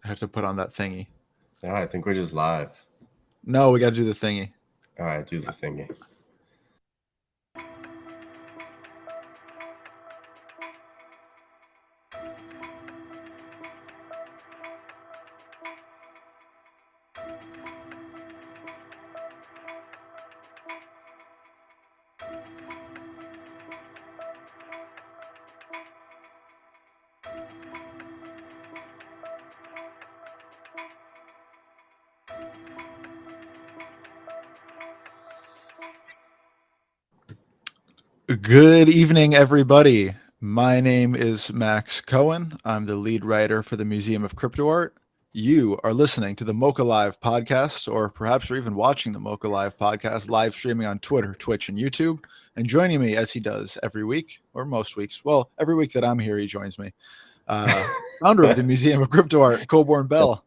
I have to put on that thingy. Oh, I think we're just live. No, we got to do the thingy. All right, do the thingy. Good evening, everybody. My name is Max Cohen. I'm the lead writer for the Museum of Crypto Art. You are listening to the Mocha Live podcast, or perhaps you're even watching the Mocha Live podcast live streaming on Twitter, Twitch, and YouTube. And joining me, as he does every week, or most weeks, well, every week that I'm here, he joins me. Founder of the Museum of Crypto Art, Colborn Bell.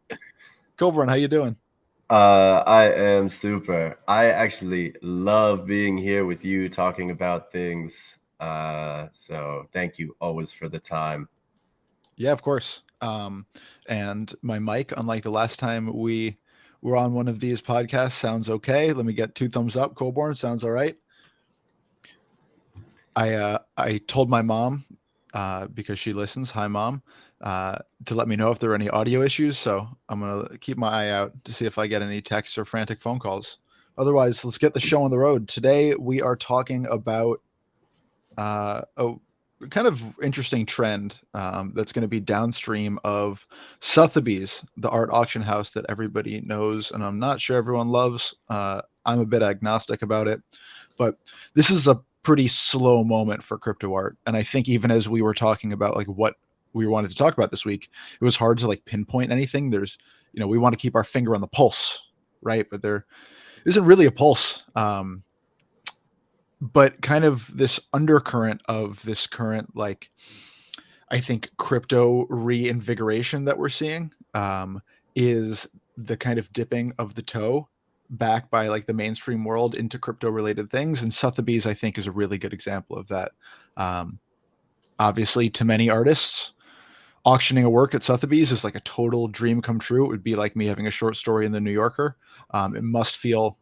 Colborn, how you doing? I am super. I actually love being here with you talking about things. So thank you always for the time. Yeah, of course. And my mic, unlike the last time we were on one of these podcasts, sounds okay. Let me get 2 thumbs up. Colborn, sounds all right. I told my mom because she listens. Hi, mom. To let me know if there are any audio issues. So I'm gonna keep my eye out to see if I get any texts or frantic phone calls. Otherwise, let's get the show on the road. Today we are talking about a kind of interesting trend that's going to be downstream of Sotheby's, the art auction house that everybody knows, and I'm not sure everyone loves. I'm a bit agnostic about it, but this is a pretty slow moment for crypto art. And I think even as we were talking about like what we wanted to talk about this week, it was hard to like pinpoint anything. There's, we want to keep our finger on the pulse, right? But there isn't really a pulse. But kind of this undercurrent of this current, like, I think crypto reinvigoration that we're seeing is the kind of dipping of the toe back by like the mainstream world into crypto related things. And Sotheby's, I think, is a really good example of that. Um, Obviously, to many artists, auctioning a work at Sotheby's is like a total dream come true. It would be like me having a short story in the New Yorker. It must feel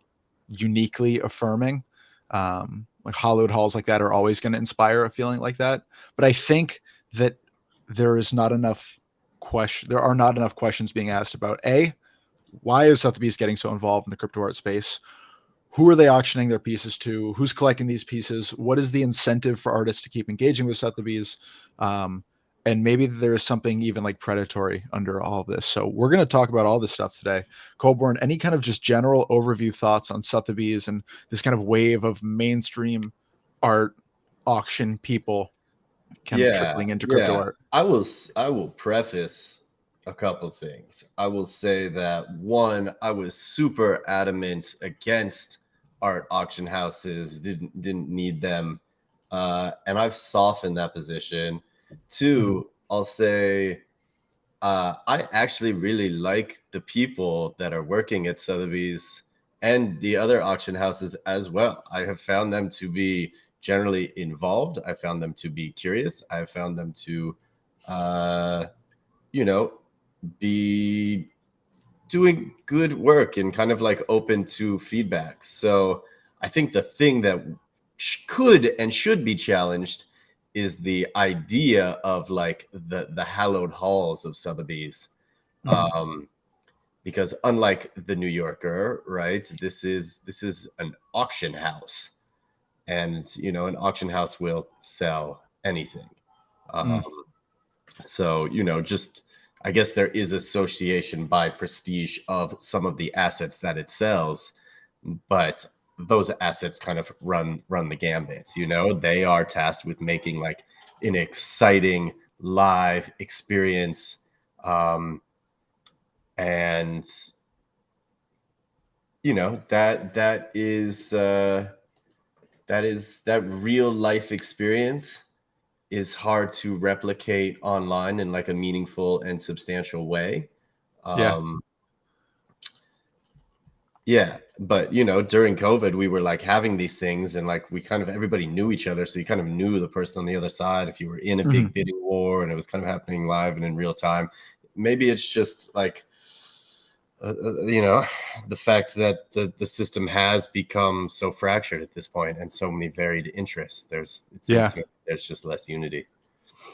uniquely affirming. Like hollowed halls like that are always going to inspire a feeling like that. But I think that there is not enough there are not enough questions being asked about why is Sotheby's getting so involved in the crypto art space? Who are they auctioning their pieces to? Who's collecting these pieces? What is the incentive for artists to keep engaging with Sotheby's? And maybe there's something even like predatory under all of this. So we're going to talk about all this stuff today. Colborn, any kind of just general overview thoughts on Sotheby's and this kind of wave of mainstream art auction people kind of Yeah, trickling into crypto yeah. art? I will preface a couple things. I will say that one, I was super adamant against art auction houses, didn't need them. And I've softened that position. Two, I'll say I actually really like the people that are working at Sotheby's and the other auction houses as well. I have found them to be generally involved. I found them to be curious. I have found them to, uh, you know, be doing good work and kind of like open to feedback. So I think the thing that could and should be challenged is the idea of like the hallowed halls of Sotheby's. Um, because unlike the New Yorker, right, this is an auction house, and an auction house will sell anything. Um, so just I guess there is association by prestige of some of the assets that it sells, but those assets kind of run the gambit. They are tasked with making like an exciting live experience, and that real life experience is hard to replicate online in like a meaningful and substantial way. Yeah. Yeah, but during COVID, we were like having these things, and like we kind of everybody knew each other, so you kind of knew the person on the other side if you were in a big bidding war, and it was kind of happening live and in real time. maybe it's just like the fact that the system has become so fractured at this point and so many varied interests. It seems Yeah. to me there's just less unity.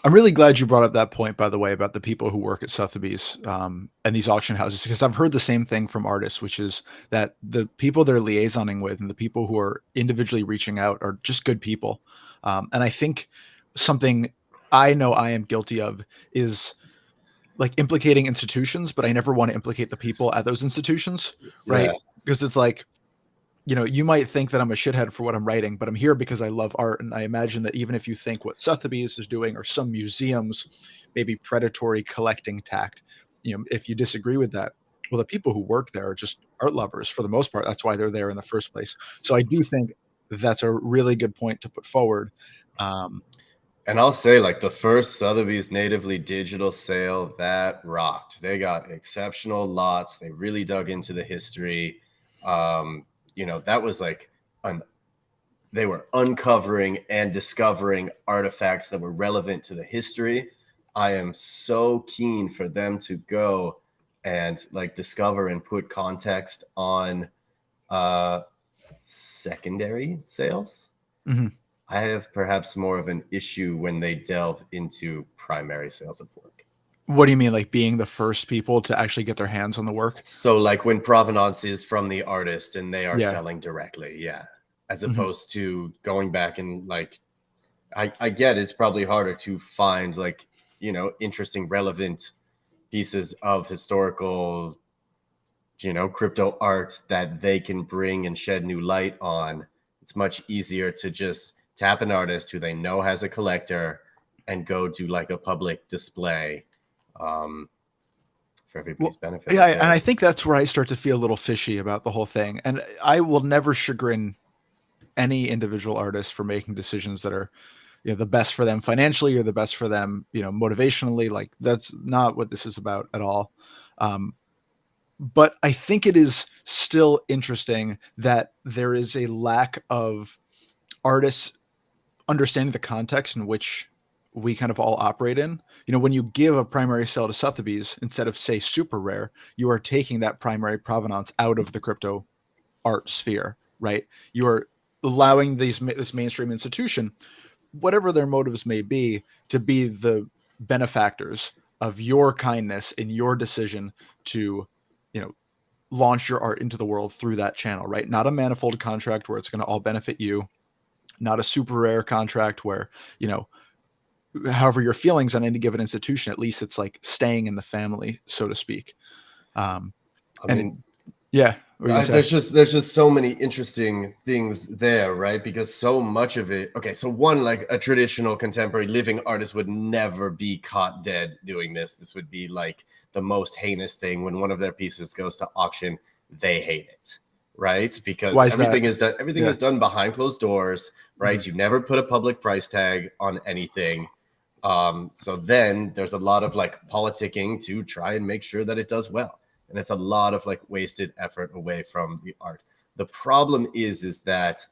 I'm really glad you brought up that point, by the way, about the people who work at Sotheby's and these auction houses, because I've heard the same thing from artists, which is that the people they're liaisoning with and the people who are individually reaching out are just good people. And I think something I know I am guilty of is like implicating institutions, but I never want to implicate the people at those institutions, Yeah. right? Because it's like, you might think that I'm a shithead for what I'm writing, but I'm here because I love art. And I imagine that even if you think what Sotheby's is doing or some museums, maybe predatory collecting tact, if you disagree with that, well, the people who work there are just art lovers for the most part. That's why they're there in the first place. So I do think that's a really good point to put forward. Um, And I'll say, like, the first Sotheby's natively digital sale, that rocked. They got exceptional lots. They really dug into the history. That was like they were uncovering and discovering artifacts that were relevant to the history. I am so keen for them to go and like discover and put context on secondary sales. mhm. I have perhaps more of an issue when they delve into primary sales of work. What do you mean, like being the first people to actually get their hands on the work? So, like when provenance is from the artist and they are Yeah. selling directly, yeah, as Mhm. opposed to going back and like, I get it's probably harder to find like, interesting, relevant pieces of historical, crypto art that they can bring and shed new light on. It's much easier to just tap an artist who they know has a collector and go do like a public display um, for everybody's Well, benefit, I yeah, and I guess. think that's where I start to feel a little fishy about the whole thing. And I will never chagrin any individual artist for making decisions that are, the best for them financially or the best for them, motivationally. Like that's not what this is about at all. Um, but I think it is still interesting that there is a lack of artists understanding the context in which we kind of all operate in. When you give a primary sale to Sotheby's instead of say super rare, you are taking that primary provenance out of the crypto art sphere, right? You are allowing this mainstream institution, whatever their motives may be the benefactors of your kindness in your decision to, you know, launch your art into the world through that channel, right? Not a manifold contract where it's going to all benefit you, not a super rare contract where, you know, however your feelings on any given institution, at least it's like staying in the family, so to speak. Um, I and it, mean, yeah, what were you gonna say? there's just so many interesting things there, right? Because so much of it. Okay, so one, like a traditional contemporary living artist would never be caught dead doing this. This would be like the most heinous thing when one of their pieces goes to auction. They hate it, right? Because Why is that? everything Yeah. is done behind closed doors, right? Mhm. You never put a public price tag on anything. So then there's a lot of like politicking to try and make sure that it does well, and it's a lot of like wasted effort away from the art. The problem is that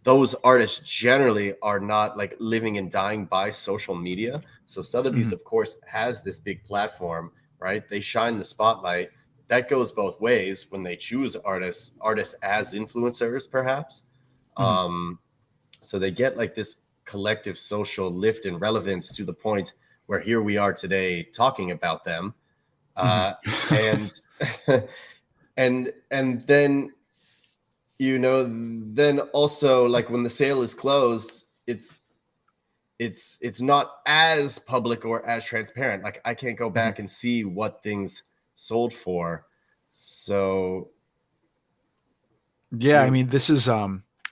those artists generally are not like living and dying by social media. So Sotheby's, Mhm. of course, has this big platform, right? They shine the spotlight. That goes both ways when they choose artists as influencers, perhaps. Mhm. Um, so they get like this collective social lift and relevance to the point where here we are today talking about them. Mhm. And and then then also like when the sale is closed, it's not as public or as transparent. Like I can't go Mhm. back and see what things sold for. So Yeah, I you mean, this is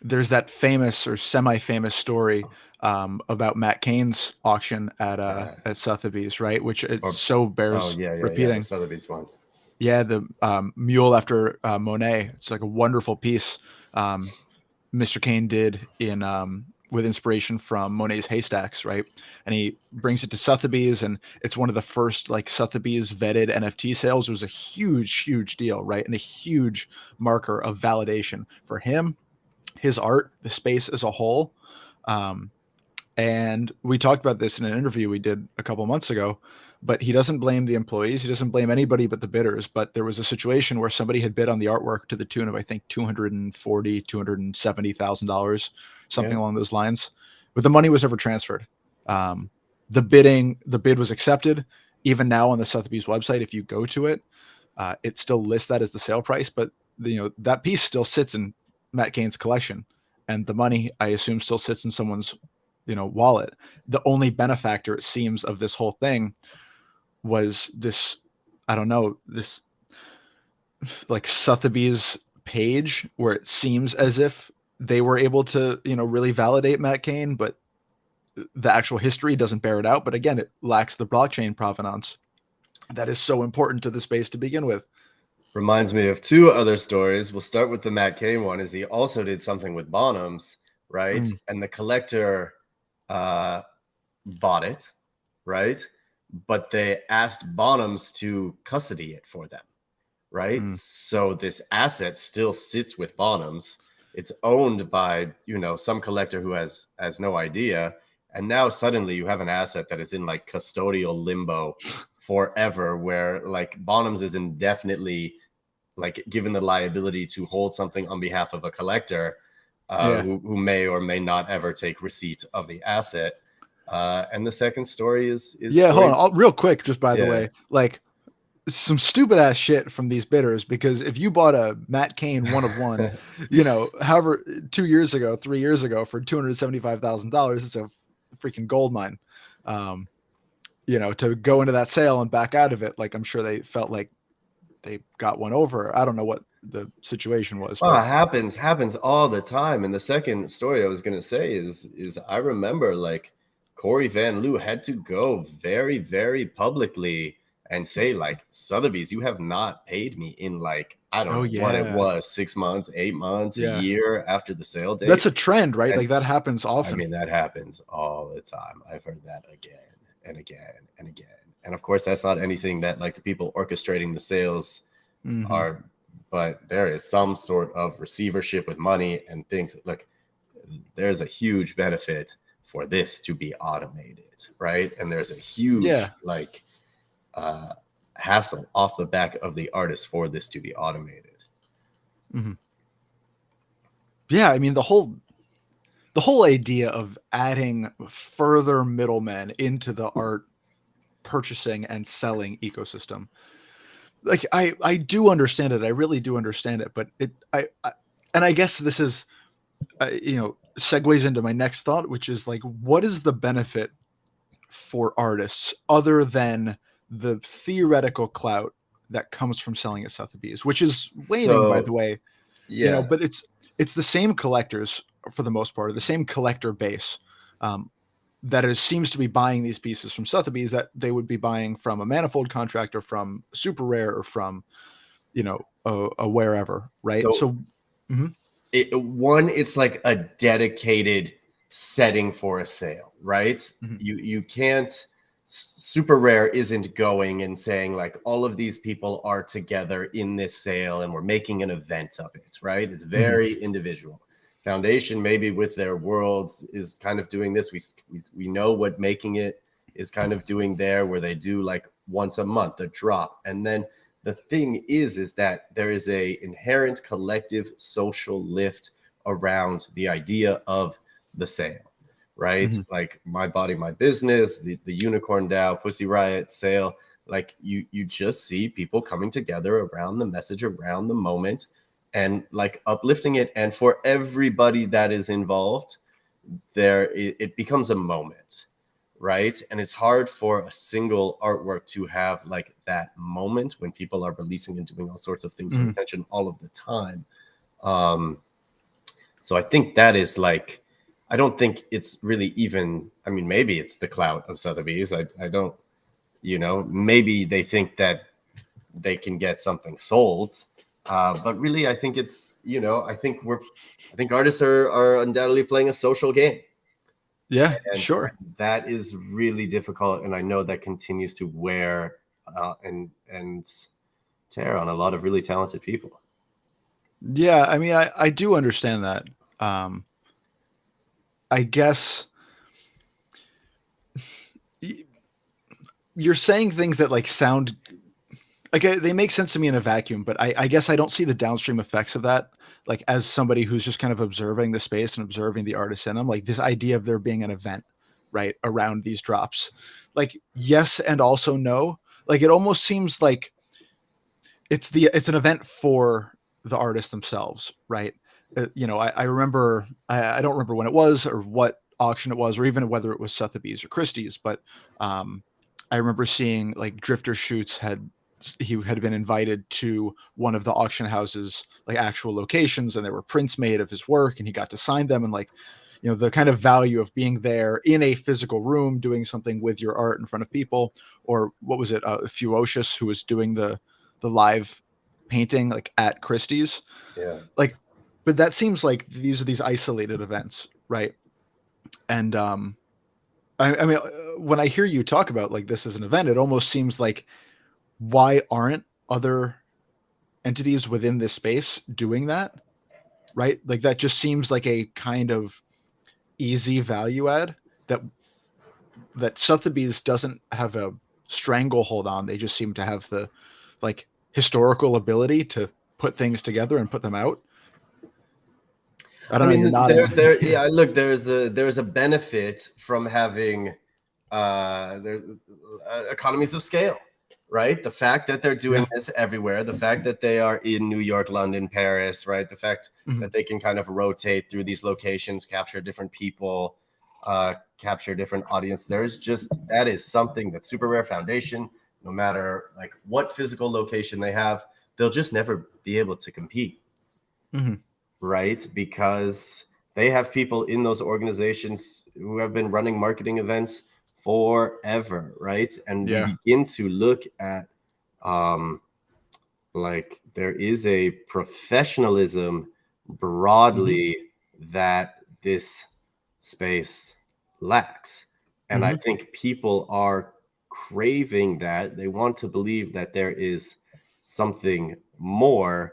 there's that famous or semi-famous story about Matt Cain's auction at Sotheby's, right? Which it or so oh bears yeah, the repeating. Sotheby's one. Yeah, the mule after Monet. It's like a wonderful piece Mr. Cain did in with inspiration from Monet's Haystacks, right? And he brings it to Sotheby's, and it's one of the first like Sotheby's vetted NFT sales. It was a huge, huge deal, right? And a huge marker of validation for him, his art, the space as a whole. Um, And we talked about this in an interview we did a couple months ago, but he doesn't blame the employees. He doesn't blame anybody but the bidders. But there was a situation where somebody had bid on the artwork to the tune of, I think, $270,000, something Yeah. along those lines. But the money was never transferred. The bid was accepted. Even now on the Sotheby's website, if you go to it, it still lists that as the sale price, but that piece still sits in Matt Cain's collection, and the money, I assume, still sits in someone's wallet. The only benefactor, it seems, of this whole thing was this, I don't know, this like Sotheby's page where it seems as if they were able to really validate Matt Cain, but the actual history doesn't bear it out. But again, it lacks the blockchain provenance that is so important to the space to begin with. Reminds me of two other stories. We'll start with the Matt Cain one. Is he also did something with Bonhams, right? And the collector bought it, right? But they asked Bonhams to custody it for them, right? So this asset still sits with Bonhams. It's owned by some collector who has no idea, and now suddenly you have an asset that is in like custodial limbo forever, where like Bonhams is indefinitely like given the liability to hold something on behalf of a collector who may or may not ever take receipt of the asset. And the second story is hold on, real quick, just by the Yeah. way, like some stupid ass shit from these bidders, because if you bought a Matt Cain one of one, however, 2 years ago, 3 years ago for $275,000, it's a freaking gold mine. To go into that sale and back out of it, like I'm sure they felt like they got one over. I don't know what the situation was. Oh, it happens all the time. And the second story I was gonna say is I remember like Corey Van Loo had to go very, very publicly and say like, Sotheby's, you have not paid me in like, I don't know what it was, 6 months, 8 months, a year after the sale date. That's a trend, right? And like that happens often. I mean, that happens all the time. I've heard that again and again and again. And of course, that's not anything that like the people orchestrating the sales are, but there is some sort of receivership with money and things. Look, there's a huge benefit for this to be automated, right? And there's a huge like hassle off the back of the artist for this to be automated. Yeah, I mean the whole idea of adding further middlemen into the art purchasing and selling ecosystem, like I do understand it. I really do understand it, but I guess this is segues into my next thought, which is like, what is the benefit for artists other than the theoretical clout that comes from selling at Sotheby's, which is waning, by the way. But it's the same collectors for the most part, or the same collector base that seems to be buying these pieces from Sotheby's that they would be buying from a Manifold contract or from Super Rare or from a wherever, right? So it's like a dedicated setting for a sale, right? You can't, Super Rare isn't going and saying like all of these people are together in this sale and we're making an event of it, right? It's very individual. Foundation, maybe with their worlds, is kind of doing this. We know what Making It is kind of doing there, where they do like once a month a drop. And then the thing is that there is a inherent collective social lift around the idea of the sale, right? Like My Body, My Business, the Unicorn DAO, Pussy Riot sale. Like you just see people coming together around the message, around the moment, and like uplifting it. And for everybody that is involved there, it becomes a moment, right? And it's hard for a single artwork to have like that moment when people are releasing and doing all sorts of things with attention all of the time. So I think that is like, I don't think it's really even, I mean, maybe it's the clout of Sotheby's. I don't, maybe they think that they can get something sold. But really, I think it's, I think artists are undoubtedly playing a social game. Yeah, and sure. That is really difficult. And I know that continues to wear and tear on a lot of really talented people. Yeah, I mean, I do understand that. I guess you're saying things that like sound like they make sense to me in a vacuum, but I guess I don't see the downstream effects of that. Like as somebody who's just kind of observing the space and observing the artists in them, like this idea of there being an event right around these drops, like yes and also no. Like it almost seems like it's an event for the artists themselves, right? I remember I don't remember when it was or what auction it was, or even whether it was Sotheby's or Christie's, but I remember seeing like Drifter Shoots he had been invited to one of the auction houses like actual locations, and there were prints made of his work, and he got to sign them, and like the kind of value of being there in a physical room doing something with your art in front of people. Or what was it, Fuocious, who was doing the live painting like at Christie's. Yeah. Like, but that seems like these are these isolated events, right? And I mean, when I hear you talk about like this as an event, it almost seems like why aren't other entities within this space doing that, right? Like that just seems like a kind of easy value add that Sotheby's doesn't have a stranglehold on. They just seem to have the like historical ability to put things together and put them out. I don't I know. You're mean, nodding. yeah. Look, there's a benefit from having there economies of scale, right? The fact that they're doing this everywhere, the fact that they are in New York, London, Paris, right? The fact that they can kind of rotate through these locations, capture different people, capture different audience. That is something that Super Rare Foundation, no matter like what physical location they have, they'll just never be able to compete. Right? Because they have people in those organizations who have been running marketing events forever, right? And we begin to look at like there is a professionalism broadly that this space lacks. And I think people are craving that. They want to believe that there is something more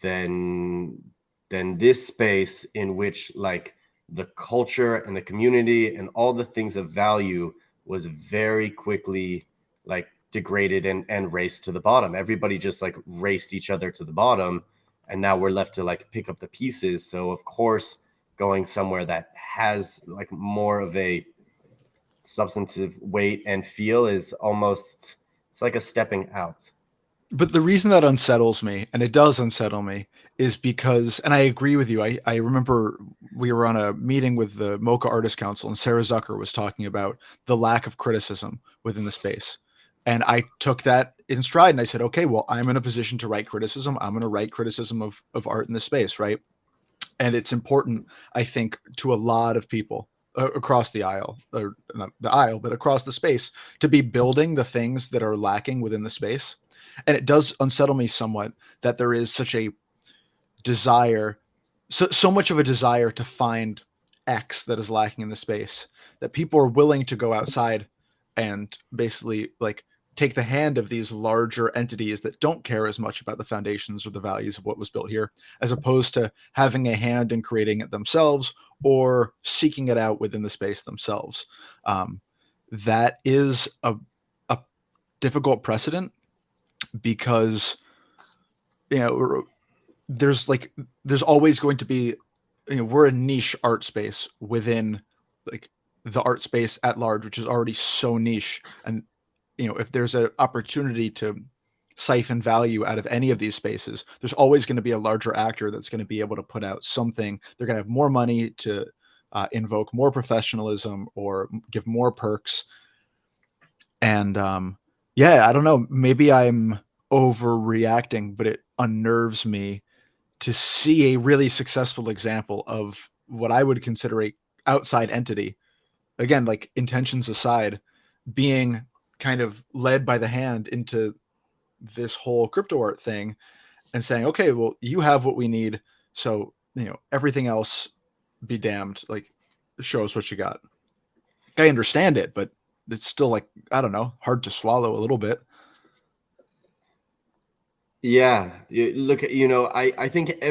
than this space in which like the culture and the community and all the things of value was very quickly like degraded and raced to the bottom. Everybody just like raced each other to the bottom, and now we're left to like pick up the pieces. So of course, going somewhere that has like more of a substantive weight and feel is almost, it's like a stepping out. But the reason that unsettles me, and it does unsettle me, is because, and I agree with you. I remember we were on a meeting with the Mocha Artist Council, and Sarah Zucker was talking about the lack of criticism within the space. And I took that in stride, and I said, okay, well, I'm in a position to write criticism. I'm going to write criticism of art in the space, right? And it's important, I think, to a lot of people across the aisle, or not the aisle, but across the space, to be building the things that are lacking within the space. And it does unsettle me somewhat that there is such a desire, so much of a desire to find X that is lacking in the space, that people are willing to go outside and basically like take the hand of these larger entities that don't care as much about the foundations or the values of what was built here, as opposed to having a hand in creating it themselves or seeking it out within the space themselves. That is a difficult precedent, because there's always going to be, we're a niche art space within like the art space at large, which is already so niche. And if there's an opportunity to siphon value out of any of these spaces, there's always going to be a larger actor that's going to be able to put out something. They're going to have more money to invoke more professionalism or give more perks. And I don't know, maybe I'm overreacting, but it unnerves me to see a really successful example of what I would consider a outside entity, again, like intentions aside, being kind of led by the hand into this whole crypto art thing and saying, okay, well, you have what we need. So, everything else be damned. Like, show us what you got. I understand it, but it's still like, I don't know, hard to swallow a little bit. Yeah, look, I think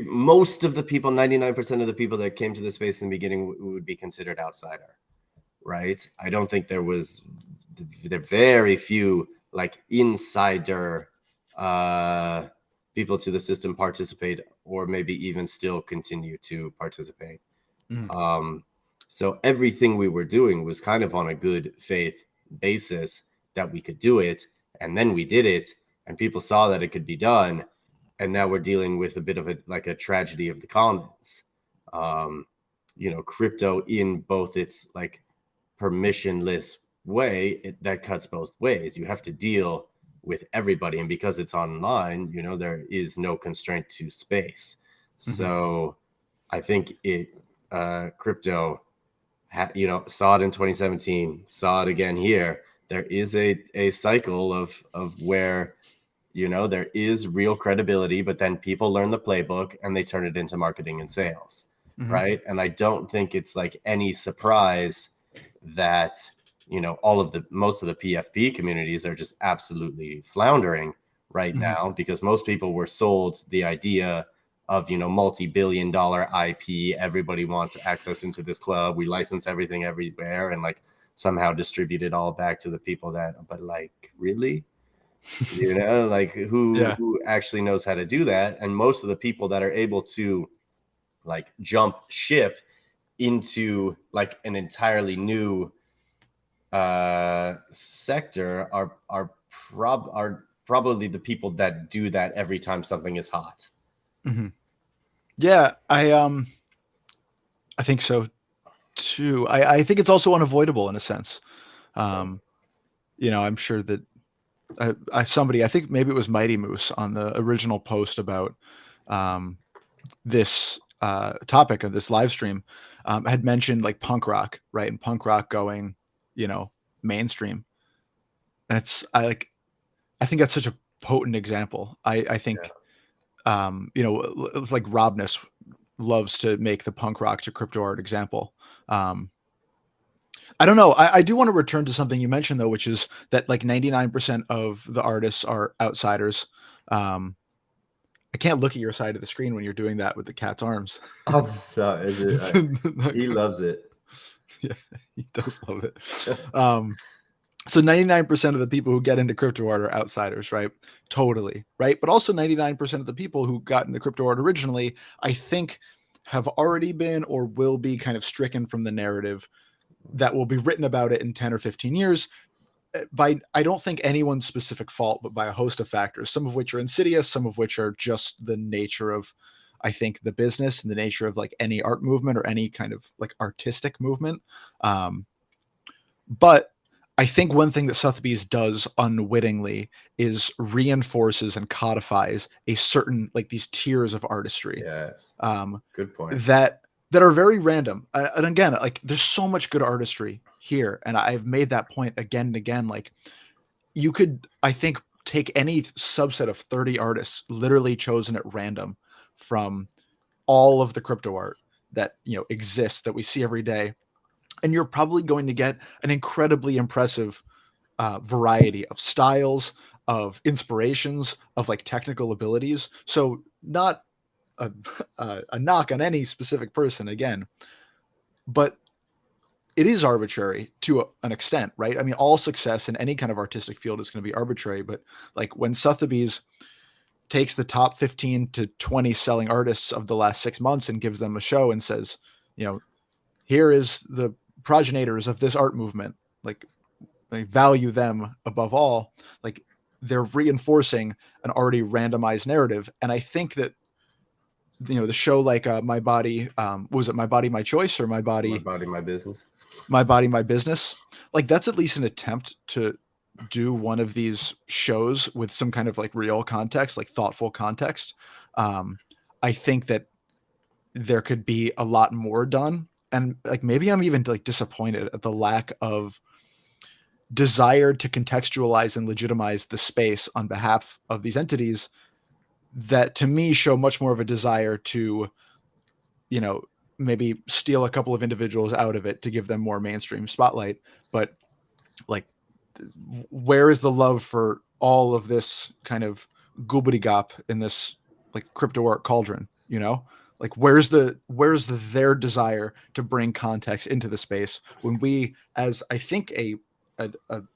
most of the people, 99% of the people that came to the space in the beginning would be considered outsider, right? I don't think there was very few like insider people to the system participate, or maybe even still continue to participate. Mm. So everything we were doing was kind of on a good faith basis that we could do it, and then we did it, and people saw that it could be done, and now we're dealing with a bit of a tragedy of the commons. Um, crypto in both its like permissionless way, that cuts both ways. You have to deal with everybody, and because it's online, there is no constraint to space. Mm-hmm. So I think crypto saw it in 2017, saw it again here. There is a cycle of where there is real credibility, but then people learn the playbook and they turn it into marketing and sales. Mm-hmm. Right. And I don't think it's like any surprise that, most of the PFP communities are just absolutely floundering right Mm-hmm. now, because most people were sold the idea of, multi-billion-dollar IP. Everybody wants access into this club. We license everything everywhere and like somehow distribute it all back to the people but like, really? Like Yeah. who actually knows how to do that? And most of the people that are able to like jump ship into like an entirely new sector are probably the people that do that every time something is hot. Mm-hmm. Yeah, I think so too. I think it's also unavoidable in a sense. Um, I'm sure that I think maybe it was Mighty Moose on the original post about um, this topic of this live stream had mentioned like punk rock, right? And punk rock going, mainstream. And I think that's such a potent example. I Yeah. think, it's like Robness loves to make the punk rock to crypto art example. I don't know. I do want to return to something you mentioned though, which is that like 99% of the artists are outsiders. Um, I can't look at your side of the screen when you're doing that with the cat's arms. I'm sorry. He loves it. Yeah, he does love it. So 99% of the people who get into crypto art are outsiders, right? Totally, right? But also 99% of the people who got into crypto art originally, I think, have already been or will be kind of stricken from the narrative that will be written about it in 10 or 15 years by, I don't think, anyone's specific fault, but by a host of factors, some of which are insidious, some of which are just the nature of, I think, the business and the nature of like any art movement or any kind of like artistic movement. But I think one thing that Sotheby's does unwittingly is reinforces and codifies a certain like these tiers of artistry. Yes. Um, Good point. that are very random. And again, like there's so much good artistry here, and I've made that point again and again. Like you could, I think, take any subset of 30 artists, literally chosen at random from all of the crypto art that exists that we see every day, and you're probably going to get an incredibly impressive variety of styles, of inspirations, of like technical abilities. So not a, a knock on any specific person again, but it is arbitrary to an extent, right? I mean, all success in any kind of artistic field is going to be arbitrary, but like when Sotheby's takes the top 15 to 20 selling artists of the last 6 months and gives them a show and says, here is the progenitors of this art movement, like they value them above all, like they're reinforcing an already randomized narrative. And I think that the show like My Body, was it My Body My Choice or My body, my business. My Body My Business, like that's at least an attempt to do one of these shows with some kind of like real context, like thoughtful context. I think that there could be a lot more done, and like maybe I'm even like disappointed at the lack of desire to contextualize and legitimize the space on behalf of these entities that to me show much more of a desire to, maybe steal a couple of individuals out of it to give them more mainstream spotlight. But like, where is the love for all of this kind of goobity gop in this like crypto art cauldron, Like where's their desire to bring context into the space when we, as I think a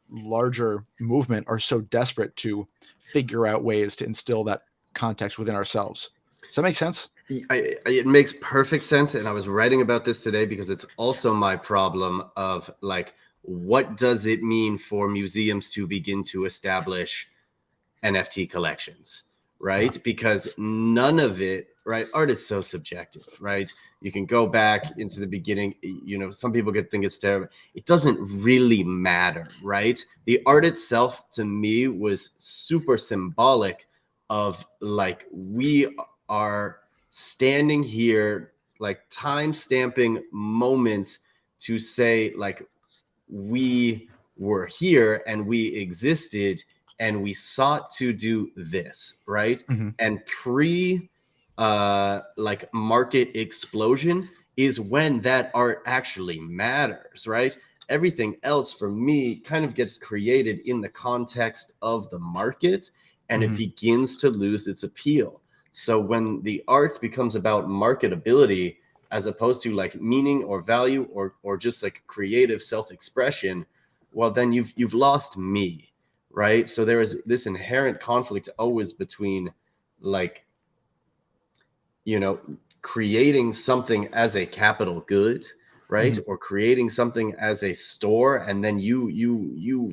larger movement, are so desperate to figure out ways to instill that context within ourselves. Does that make sense? It makes perfect sense, and I was writing about this today because it's also my problem of like, what does it mean for museums to begin to establish NFT collections, Yeah. right? Because none of it, right? Art is so subjective, right? You can go back into the beginning, you know, some people could think it's terrible. It doesn't really matter, right? The art itself to me was super symbolic of like, we are standing here, like time stamping moments to say, like, we were here and we existed and we sought to do this, right? Mm-hmm. And pre like market explosion is when that art actually matters, right? Everything else for me kind of gets created in the context of the market, and it Mm-hmm. begins to lose its appeal. So when the art becomes about marketability as opposed to like meaning or value or just like creative self-expression, well then you've lost me, right? So there is this inherent conflict always between like, you know, creating something as a capital good, right? Mm-hmm. Or creating something as a store, and then you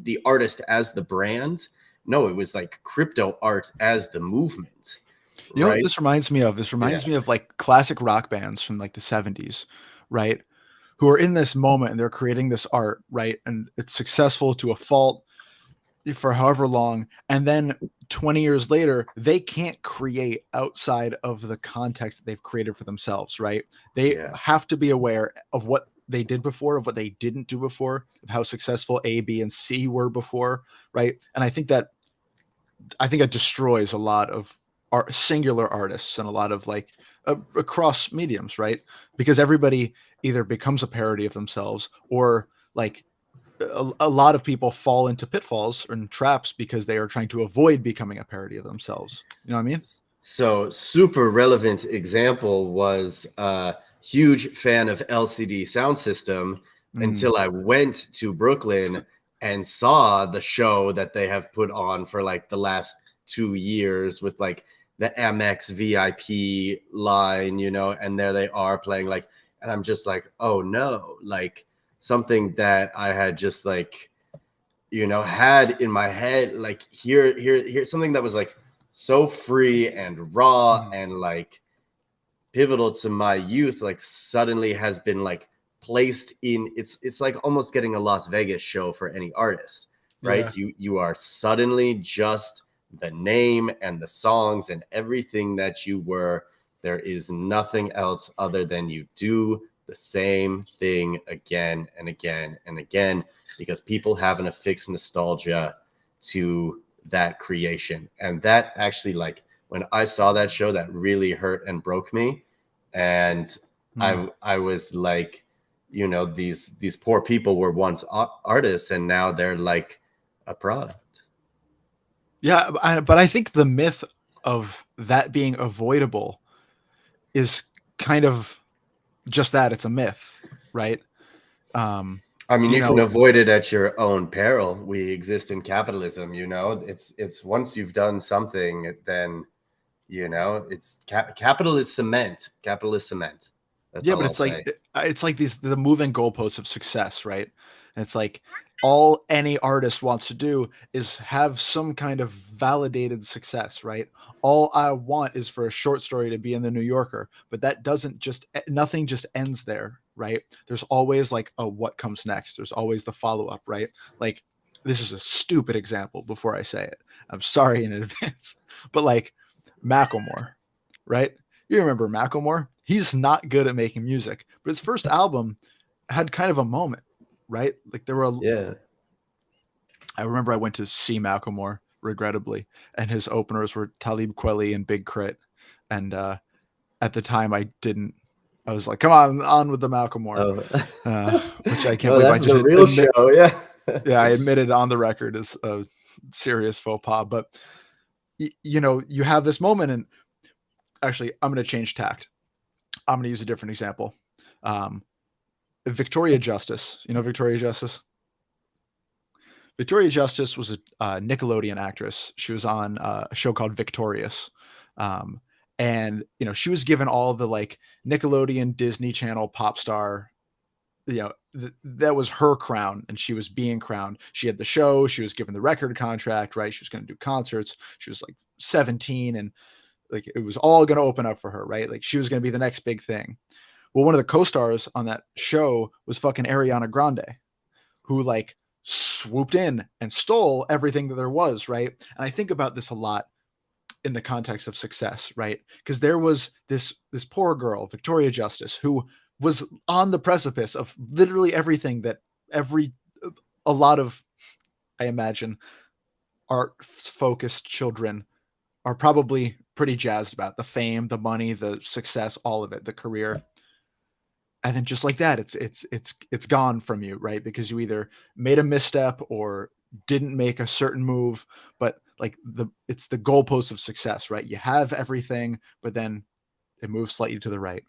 the artist as the brand. No, it was like crypto art as the movement, You know what right? this reminds me of? This Yeah, reminds me of like classic rock bands from like the 70s, right? Who are in this moment and they're creating this art, right? And it's successful to a fault for however long. And then 20 years later, they can't create outside of the context that they've created for themselves, right? They yeah. have to be aware of what they did before, of what they didn't do before, of how successful A, B, and C were before, right? And I think it destroys a lot of singular artists and a lot of like across mediums, right? Because everybody either becomes a parody of themselves or like a lot of people fall into pitfalls and traps because they are trying to avoid becoming a parody of themselves. You know what I mean? So super relevant example was huge fan of LCD Sound System Mm, until I went to Brooklyn and saw the show that they have put on for like the last 2 years with like the MX VIP line, you know, and there they are playing like, and I'm just like, oh no, like something that I had just like, you know, had in my head, like here, something that was like so free and raw mm, and like pivotal to my youth, like suddenly has been like placed in, it's like almost getting a Las Vegas show for any artist, yeah. right? You are suddenly just the name and the songs and everything that you were. There is nothing else other than you do the same thing again and again and again, because people have an affixed nostalgia to that creation. And that actually, like, when I saw that show, that really hurt and broke me. And Mm. I was like, you know, these poor people were once artists and now they're like a product. Yeah. But I think the myth of that being avoidable is kind of just that. It's a myth, right? Um, I mean, you you can know, avoid it at your own peril. We exist in capitalism, you know. It's once you've done something, then you know it's capital is cement. Capital is cement. That's yeah, all but I'll say. it's like these the moving goalposts of success, right? And it's like all any artist wants to do is have some kind of validated success, right? All I want is for a short story to be in the New Yorker, but that doesn't just nothing just ends there, right? There's always like a what comes next. There's always the follow up, right? Like this is a stupid example before I say it. I'm sorry in advance, but like Macklemore, right? You remember Macklemore? He's not good at making music, but his first album had kind of a moment, right? Like there were. Yeah. I remember I went to see Macklemore, regrettably, and his openers were Talib Kweli and Big Crit, and at the time I didn't. I was like, "Come on with the Macklemore," Oh, which I can't no, believe I that's just the real admit. show. Yeah. Yeah, I admitted on the record as a serious faux pas. But you know, you have this moment, and actually, I'm going to change tact. I'm going to use a different example. Um, Victoria Justice. You know Victoria Justice? Victoria Justice was a Nickelodeon actress. She was on a show called Victorious. Um, and, she was given all the like Nickelodeon, Disney Channel, pop star, that was her crown, and she was being crowned. She had the show, she was given the record contract, right? She was going to do concerts. She was like 17, and like it was all going to open up for her, right? Like she was going to be the next big thing. Well, one of the co-stars on that show was fucking Ariana Grande, who like swooped in and stole everything that there was, right? And I think about this a lot in the context of success, right? Because there was this poor girl, Victoria Justice, who was on the precipice of literally everything that a lot of, I imagine, art focused children are probably pretty jazzed about: the fame, the money, the success, all of it, the career. And then just like that, it's gone from you, right? Because you either made a misstep or didn't make a certain move. But like it's the goalposts of success, right? You have everything, but then it moves slightly to the right.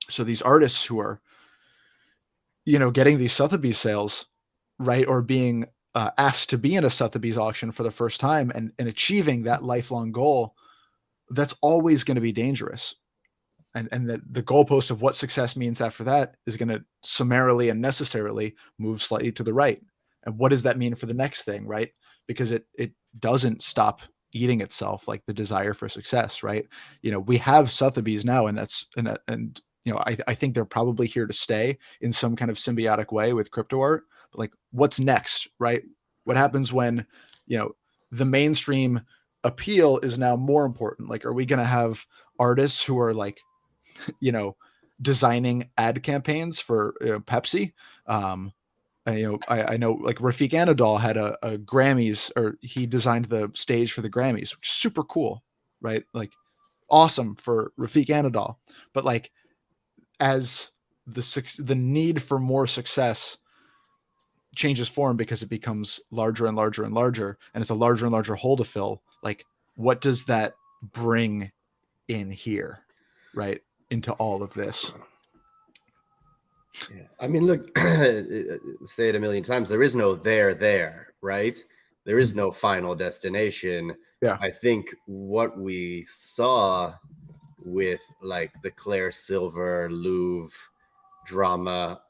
So these artists who are, getting these Sotheby's sales, right, or being asked to be in a Sotheby's auction for the first time, and achieving that lifelong goal, that's always going to be dangerous. And the goalpost of what success means after that is going to summarily and necessarily move slightly to the right. And what does that mean for the next thing, right? Because it doesn't stop eating itself, like the desire for success, right? We have Sotheby's now, and I think they're probably here to stay in some kind of symbiotic way with crypto art. But like, what's next, right? What happens when, the mainstream appeal is now more important? Like, are we going to have artists who are like, designing ad campaigns for Pepsi? I know like Rafiq Anadol had a Grammys, or he designed the stage for the Grammys, which is super cool, right? Like awesome for Rafiq Anadol. But like, as the need for more success changes form because it becomes larger and larger and larger, and it's a larger and larger hole to fill, like what does that bring in here, right, into all of this? Yeah. I mean, look, say it a million times. There is no there, right? There is no final destination. Yeah. I think what we saw with like the Claire Silver Louvre drama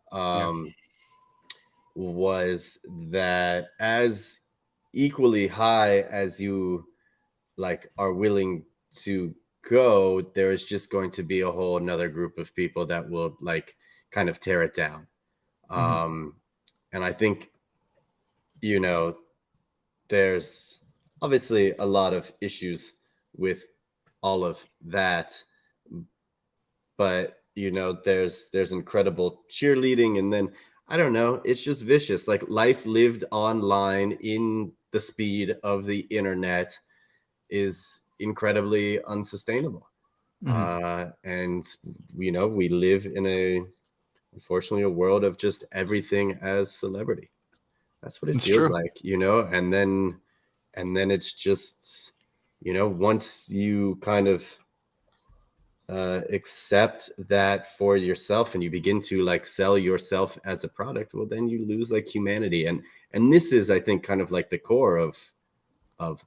was that as equally high as you like are willing to go, there is just going to be a whole another group of people that will like kind of tear it down. And I think, there's obviously a lot of issues with all of that, but there's incredible cheerleading, and then I don't know, it's just vicious. Like life lived online in the speed of the internet is incredibly unsustainable. And we live in unfortunately a world of just everything as celebrity. That's what it It's feels true. like, and then it's just, once you kind of accept that for yourself and you begin to like sell yourself as a product, well, then you lose like humanity. And this is, I think, kind of like the core of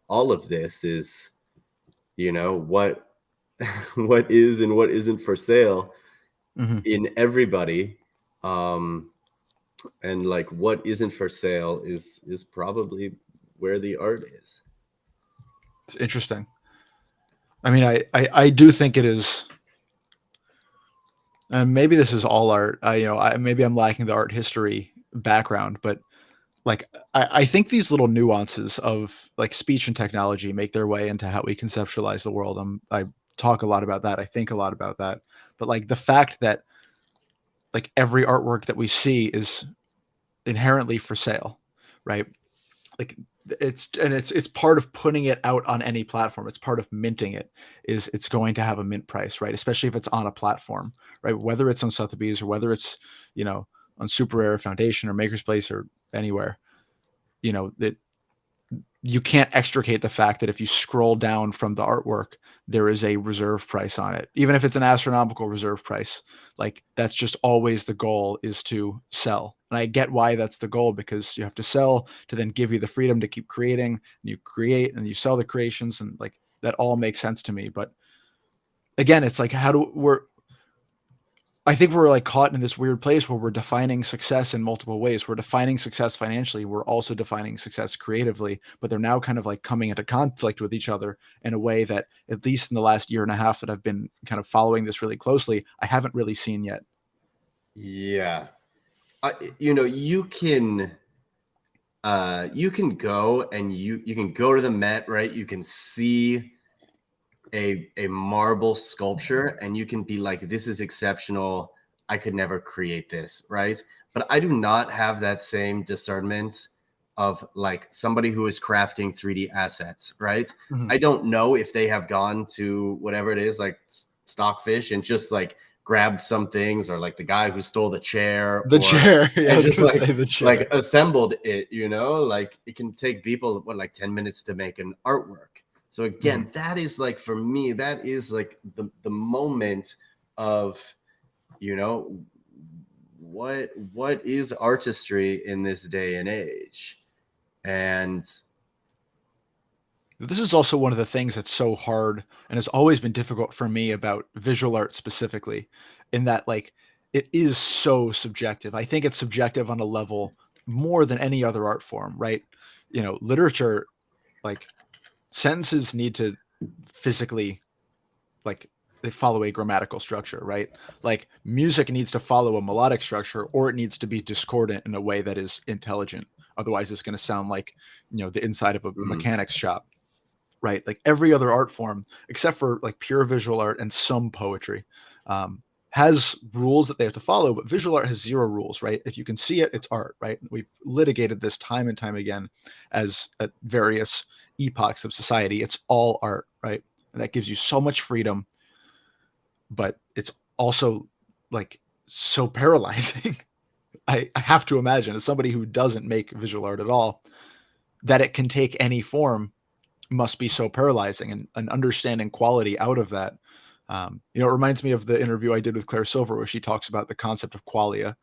all of this is, what what is and what isn't for sale in everybody. And like what isn't for sale is probably where the art is. It's interesting. I mean, I do think it is, and maybe this is all art. Maybe I'm lacking the art history background, but like I think these little nuances of like speech and technology make their way into how we conceptualize the world. I talk a lot about that. I think a lot about that. But like the fact that like every artwork that we see is inherently for sale, right? Like it's part of putting it out on any platform. It's part of minting it. Is it's going to have a mint price, right? Especially if it's on a platform, right? Whether it's on Sotheby's or whether it's on Super Rare, Foundation, or Maker's Place, or anywhere, that you can't extricate the fact that if you scroll down from the artwork, there is a reserve price on it, even if it's an astronomical reserve price. Like that's just always the goal, is to sell. And I get why that's the goal, because you have to sell to then give you the freedom to keep creating, and you create and you sell the creations, and like that all makes sense to me. But again, it's like, I think we're like caught in this weird place where we're defining success in multiple ways. We're defining success financially. We're also defining success creatively, but they're now kind of like coming into conflict with each other in a way that, at least in the last year and a half that I've been kind of following this really closely, I haven't really seen yet. Yeah. You can go and you can go to the Met, right? You can see a marble sculpture and you can be like, this is exceptional. I could never create this, right? But I do not have that same discernment of like somebody who is crafting 3D assets, right? Mm-hmm. I don't know if they have gone to whatever it is, like Stockfish, and just like grabbed some things, or like the guy who stole the chair, The or chair. Yeah, I and was just gonna say the chair. like assembled it, like it can take people like 10 minutes to make an artwork. So again, that is like, for me, that is like the moment of, what is artistry in this day and age? And this is also one of the things that's so hard and has always been difficult for me about visual art specifically, in that like it is so subjective. I think it's subjective on a level more than any other art form, right? Literature, like sentences need to physically, like, they follow a grammatical structure, right? Like music needs to follow a melodic structure, or it needs to be discordant in a way that is intelligent. Otherwise it's going to sound like, the inside of a mechanic's shop, right? Like every other art form, except for like pure visual art and some poetry, has rules that they have to follow, but visual art has zero rules, right? If you can see it, it's art, right? We've litigated this time and time again as at various epochs of society. It's all art, right? And that gives you so much freedom, but it's also like so paralyzing. I have to imagine, as somebody who doesn't make visual art at all, that it can take any form must be so paralyzing, and understanding quality out of that. It reminds me of the interview I did with Claire Silver, where she talks about the concept of qualia,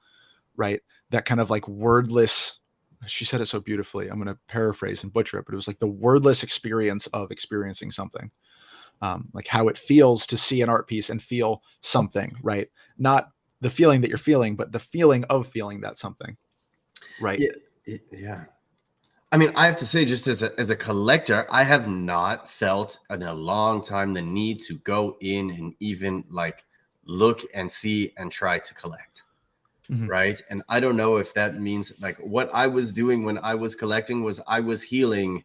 right? That kind of like wordless, she said it so beautifully. I'm going to paraphrase and butcher it, but it was like the wordless experience of experiencing something. Like how it feels to see an art piece and feel something, right? Not the feeling that you're feeling, but the feeling of feeling that something, right? Yeah. I mean, I have to say, just as a collector, I have not felt in a long time the need to go in and even like look and see and try to collect. Mm-hmm. Right. And I don't know if that means like what I was doing when I was collecting was I was healing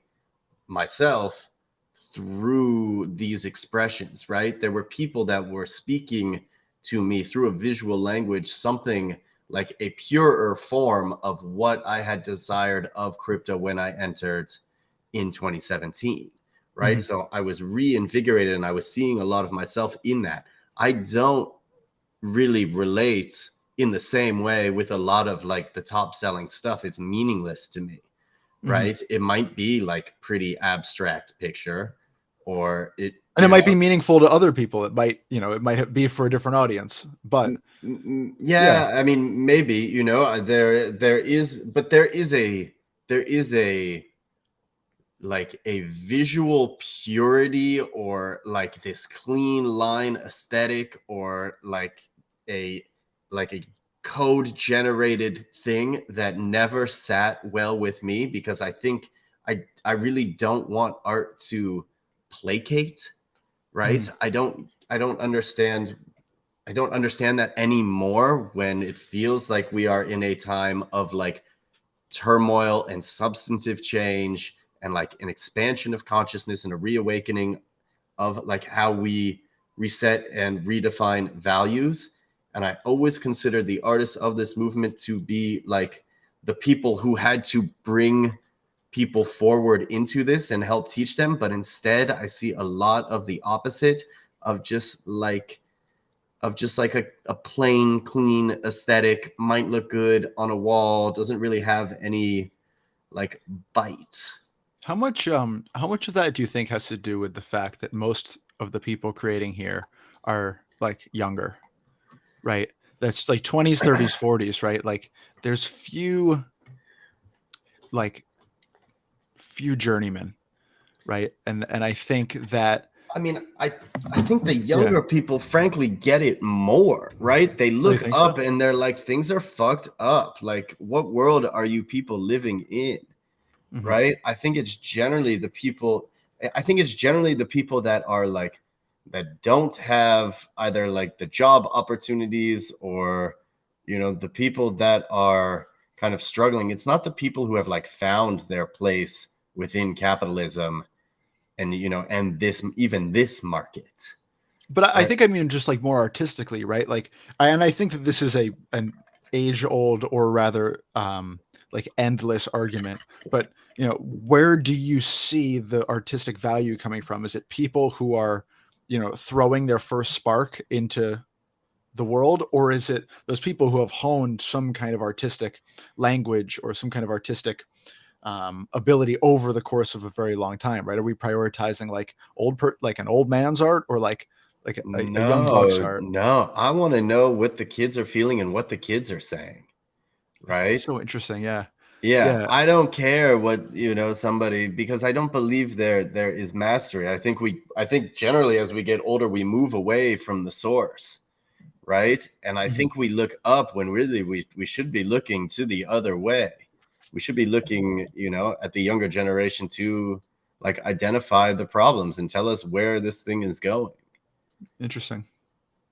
myself through these expressions, right? There were people that were speaking to me through a visual language, something like a purer form of what I had desired of crypto when I entered in 2017, right? Mm-hmm. So I was reinvigorated and I was seeing a lot of myself in that. I don't really relate in the same way with a lot of like the top selling stuff. It's meaningless to me, right? It might be like pretty abstract picture, or it might be meaningful to other people. It might be for a different audience, but yeah, I mean, maybe, there is a like a visual purity, or like this clean line aesthetic, or like a code generated thing that never sat well with me, because I think I really don't want art to placate, right? I don't understand that anymore, when it feels like we are in a time of like turmoil and substantive change, and like an expansion of consciousness and a reawakening of like how we reset and redefine values. And I always consider the artists of this movement to be like the people who had to bring people forward into this and help teach them. But instead, I see a lot of the opposite, of just like a plain, clean aesthetic, might look good on a wall, doesn't really have any like bite. how much of that do you think has to do with the fact that most of the people creating here are like younger, right? That's like 20s, 30s, 40s, right? Like there's like few journeymen, right? And I think that I mean, I think the yeah. younger people frankly get it more, right? They Oh, you look think so? up and they're like, things are fucked up. Like, what world are you people living in? Hmm. Right? I think it's generally the people that are like that don't have either like the job opportunities or the people that are kind of struggling. It's not the people who have like found their place within capitalism and and this market. But I Right? think I mean just like more artistically, right? Like and I think that this is an age old, or rather like endless argument. But where do you see the artistic value coming from? Is it people who are throwing their first spark into the world, or is it those people who have honed some kind of artistic language or some kind of artistic ability over the course of a very long time, right? Are we prioritizing like like an old man's art, or like a young buck's No, art? no. I want to know what the kids are feeling and what the kids are saying. It's Right? so interesting. Yeah. Yeah, Yeah. I don't care what, somebody, because I don't believe there is mastery. I think generally as we get older we move away from the source, right? And I Mhm. think we look up when really we should be looking to the other way. We should be looking, at the younger generation to like identify the problems and tell us where this thing is going. Interesting.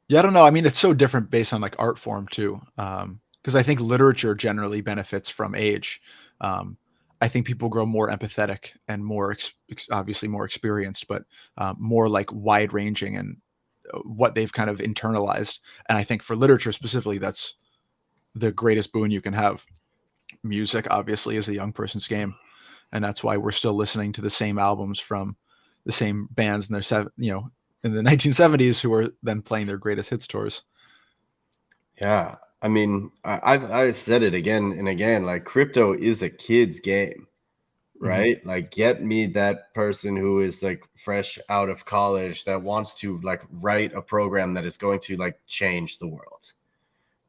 Yeah, I don't know. I mean, it's so different based on like art form too. Because I think literature generally benefits from age. Um, I think people grow more empathetic and more obviously more experienced, but more like wide ranging and what they've kind of internalized. And I think for literature specifically, that's the greatest boon you can have. Music obviously is a young person's game, and that's why we're still listening to the same albums from the same bands in in the 1970s, who were then playing their greatest hits tours. Yeah. I mean, I've said it again and again, like crypto is a kid's game, Hmm. right? Like get me that person who is like fresh out of college that wants to like write a program that is going to like change the world,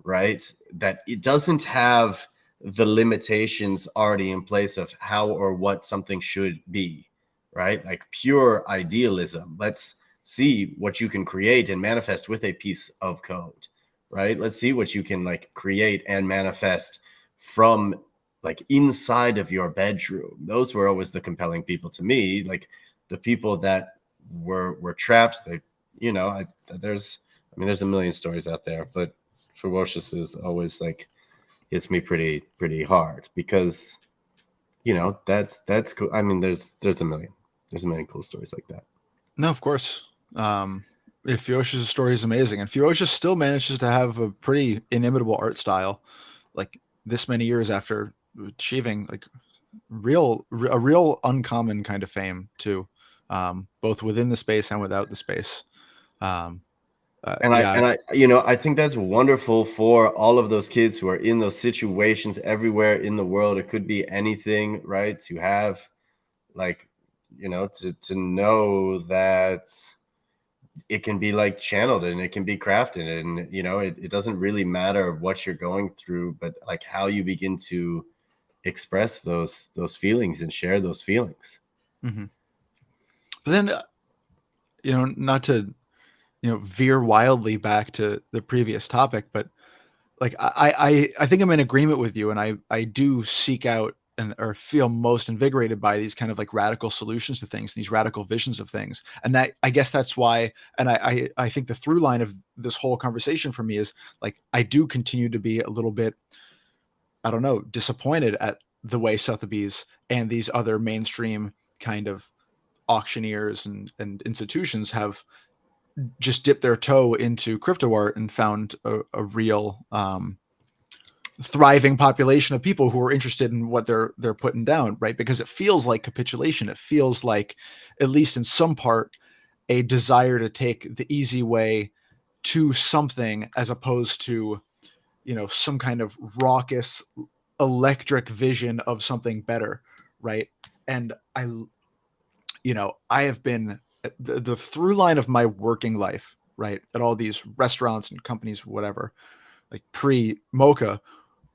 right? That it doesn't have the limitations already in place of how or what something should be, right? Like pure idealism. Let's see what you can create and manifest with a piece of code, right? Let's see what you can like create and manifest from like inside of your bedroom. Those were always the compelling people to me, like the people that were trapped. They, there's, there's a million stories out there, but Ferocious is always like hits me pretty hard because that's cool. I mean, there's a million cool stories like that. No, of course. If Fuoshi's story is amazing, and Fuosha still manages to have a pretty inimitable art style, like this many years after achieving like a real uncommon kind of fame too, both within the space and without the space. Um, And I yeah. and I I think that's wonderful for all of those kids who are in those situations everywhere in the world. It could be anything, right? To have like to know that it can be like channeled and it can be crafted, and it doesn't really matter what you're going through, but like how you begin to express those feelings and share those feelings. Hmm. But then, not to veer wildly back to the previous topic, but like I think I'm in agreement with you, and I do seek out and or feel most invigorated by these kind of like radical solutions to things, these radical visions of things, and that I guess that's why. And I think the through line of this whole conversation for me is like I do continue to be a little bit, I don't know, disappointed at the way Sotheby's and these other mainstream kind of auctioneers and institutions have just dipped their toe into crypto art and found a real thriving population of people who are interested in what they're putting down, right? Because it feels like capitulation. It feels like, at least in some part, a desire to take the easy way to something, as opposed to some kind of raucous electric vision of something better, right? And I have been the through line of my working life, right, at all these restaurants and companies, whatever, like pre Mocha,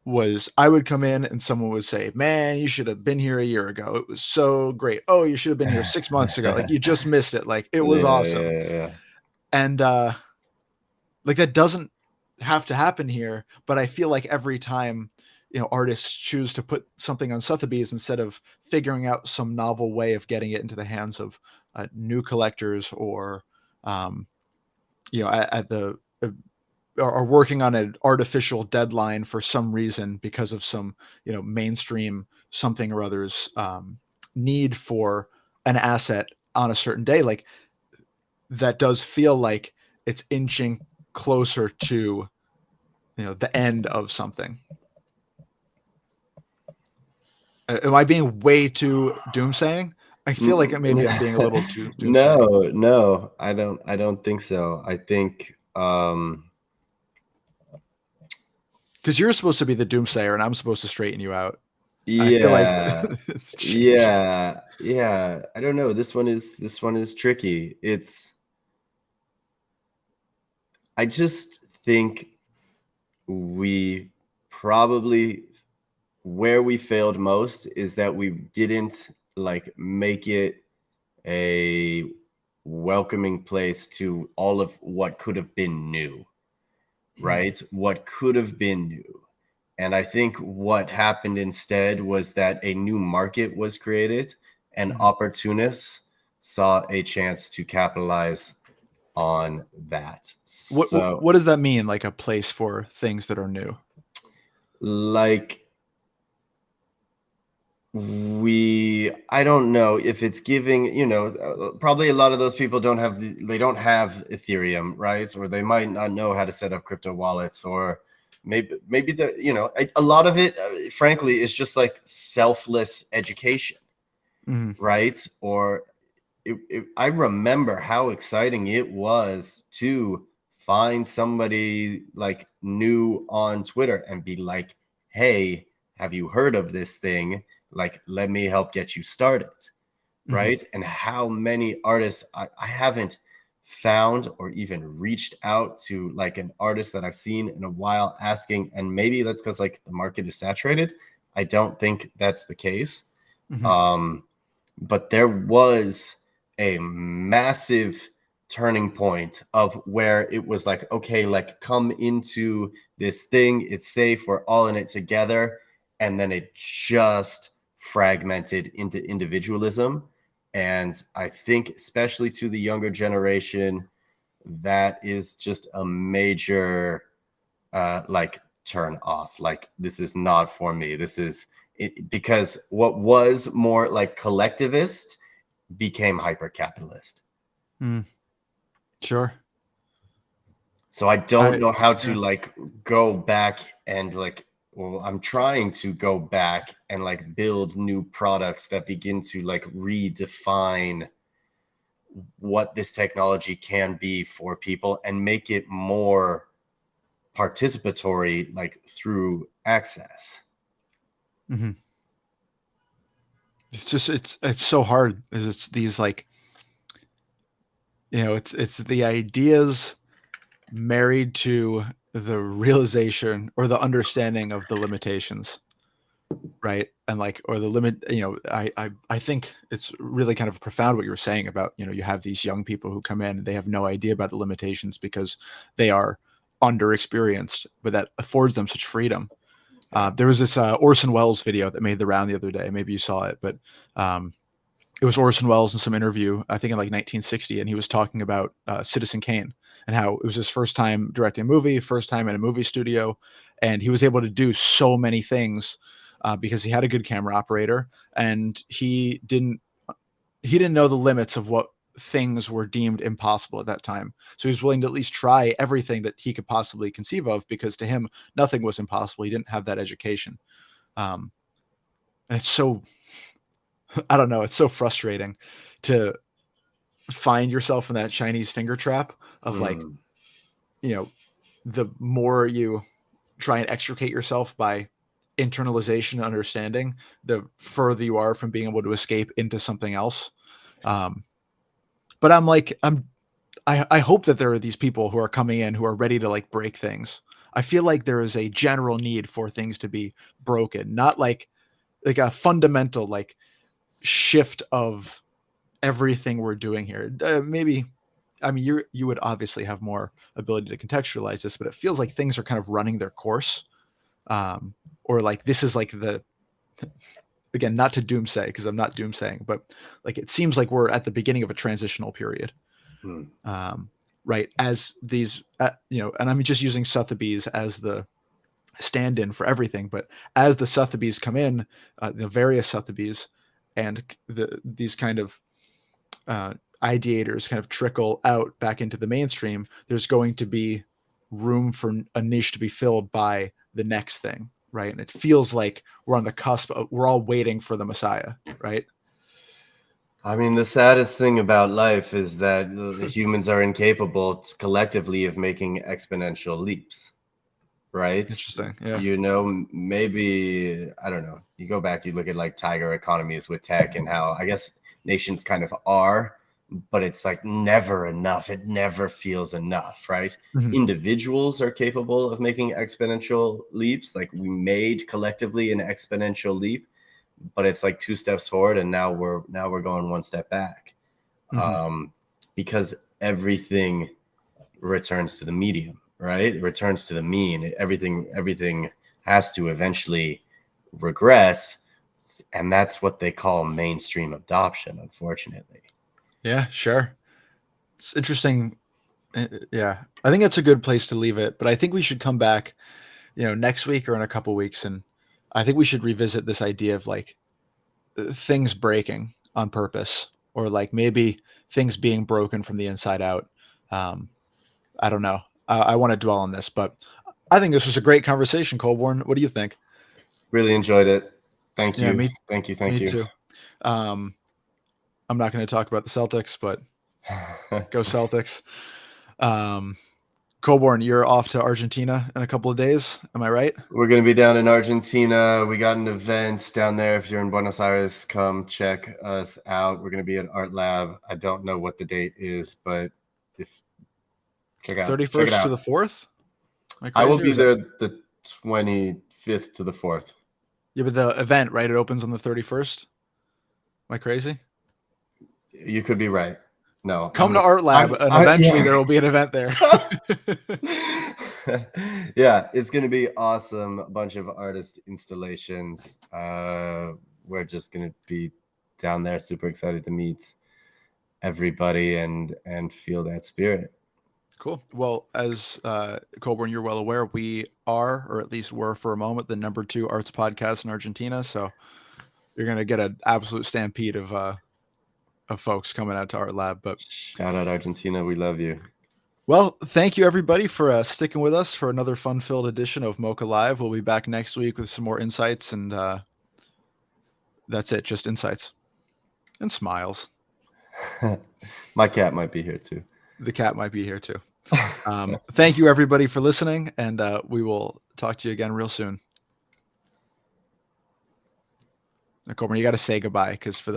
was I would come in and someone would say, "Man, you should have been here a year ago. It was so great. Oh, you should have been here 6 months ago. Like you just missed it. Like it was Yeah, awesome." yeah, yeah. And like that doesn't have to happen here, but I feel like every time artists choose to put something on Sotheby's instead of figuring out some novel way of getting it into the hands of new collectors, or at the are working on an artificial deadline for some reason because of some mainstream something or other's need for an asset on a certain day, like that does feel like it's inching closer to the end of something. Am I being way too doomsaying? I feel like maybe I'm being a little too doomsaying. No, I don't think so. I think Because you're supposed to be the doomsayer and I'm supposed to straighten you out. I feel like yeah, it's changed. yeah. I don't know. This one is tricky. I just think we probably where we failed most is that we didn't like make it a welcoming place to all of what could have been new, right? What could have been new. And I think what happened instead was that a new market was created and opportunists saw a chance to capitalize on that. So, What does that mean? Like a place for things that are new? like, I don't know if it's giving, probably a lot of those people don't have Ethereum, right? Or they might not know how to set up crypto wallets, or maybe a lot of it, frankly, is just like selfless education, right? Or I remember how exciting it was to find somebody like new on Twitter and be like, "Hey, have you heard of this thing? Like, let me help get you started." Right? And how many artists I haven't found or even reached out to, like an artist that I've seen in a while, asking, and maybe that's because like the market is saturated. I don't think that's the case. But there was a massive turning point of where it was like, okay, like come into this thing, it's safe, we're all in it together. And then it just fragmented into individualism. And I think, especially to the younger generation, that is just a major like turn off. Like, this is not for me. This is it, because what was more like collectivist became hyper capitalist. Sure. So I don't know how to Yeah. like go back and like, well, I'm trying to go back and like build new products that begin to like redefine what this technology can be for people and make it more participatory, like through access. It's just it's so hard. It's these like it's the ideas married to the realization or the understanding of the limitations, right? And like, or the limit, I think it's really kind of profound what you were saying about, you have these young people who come in and they have no idea about the limitations because they are underexperienced, but that affords them such freedom. There was this Orson Welles video that made the round the other day. Maybe you saw it, but it was Orson Welles in some interview, I think in like 1960, and he was talking about Citizen Kane and how it was his first time directing a movie, first time in a movie studio, and he was able to do so many things because he had a good camera operator, and he didn't know the limits of what things were deemed impossible at that time. So he was willing to at least try everything that he could possibly conceive of, because to him nothing was impossible. He didn't have that education, and it's so I don't know. It's so frustrating to find yourself in that Chinese finger trap of like, you know, the more you try and extricate yourself by internalization and understanding, the further you are from being able to escape into something else. Um, but I'm like, I hope that there are these people who are coming in who are ready to like break things. I feel like there is a general need for things to be broken, not like a fundamental like shift of everything we're doing here. Maybe, I mean, you would obviously have more ability to contextualize this, but it feels like things are kind of running their course, or like this is like the, again, not to doomsay because I'm not doomsaying, but like it seems like we're at the beginning of a transitional period. Right, as these and I'm just using Sotheby's as the stand-in for everything, but as the Sotheby's come in, the various Sotheby's and these kind of ideators kind of trickle out back into the mainstream, there's going to be room for a niche to be filled by the next thing, right? And it feels like we're on the cusp of, we're all waiting for the Messiah, right? I mean, the saddest thing about life is that the humans are incapable collectively of making exponential leaps, right? Interesting. Yeah. Maybe, I don't know. You go back, you look at like tiger economies with tech and how I guess nations kind of are, but it's like never enough. It never feels enough, right? Mhm. Individuals are capable of making exponential leaps. Like we made collectively an exponential leap, but it's like 2 steps forward and now we're going 1 step back. Because everything returns to the medium, right? It returns to the mean. Everything has to eventually regress, and that's what they call mainstream adoption, unfortunately. Yeah, sure. It's interesting. Yeah, I think that's a good place to leave it, but I think we should come back, next week or in a couple weeks, and I think we should revisit this idea of like things breaking on purpose, or like maybe things being broken from the inside out. I don't know. I want to dwell on this, but I think this was a great conversation, Colborne. What do you think? Really enjoyed it. Thank Yeah, you. me, Thank you. me Thank you. too. Um, I'm not going to talk about the Celtics, but go Celtics. Um, Colborne, you're off to Argentina in a couple of days. Am I right? We're going to be down in Argentina. We got an event down there. If you're in Buenos Aires, come check us out. We're going to be at Art Lab. I don't know what the date is, but if check it 31st to out. the 4th? Am I I will crazy? be there the 25th to the 4th. Yeah, but the event, right? It opens on the 31st. Am I crazy? You could be right. No, Come to Art Lab, and eventually there will be an event there. Yeah, it's going to be awesome. A bunch of artist installations. We're just going to be down there, super excited to meet everybody and feel that spirit. Cool. Well, as Colburn, you're well aware, we are, or at least were for a moment, the #2 arts podcast in Argentina. So you're gonna get an absolute stampede of folks coming out to Art Lab. But shout out Argentina, we love you. Well, thank you everybody for sticking with us for another fun-filled edition of Mocha Live. We'll be back next week with some more insights, and that's it. Just insights and smiles. My cat might be here too. The cat might be here too. Thank you everybody for listening, and we will talk to you again real soon. Now, Coleman, you got to say goodbye because for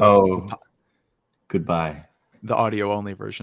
goodbye, the audio only version.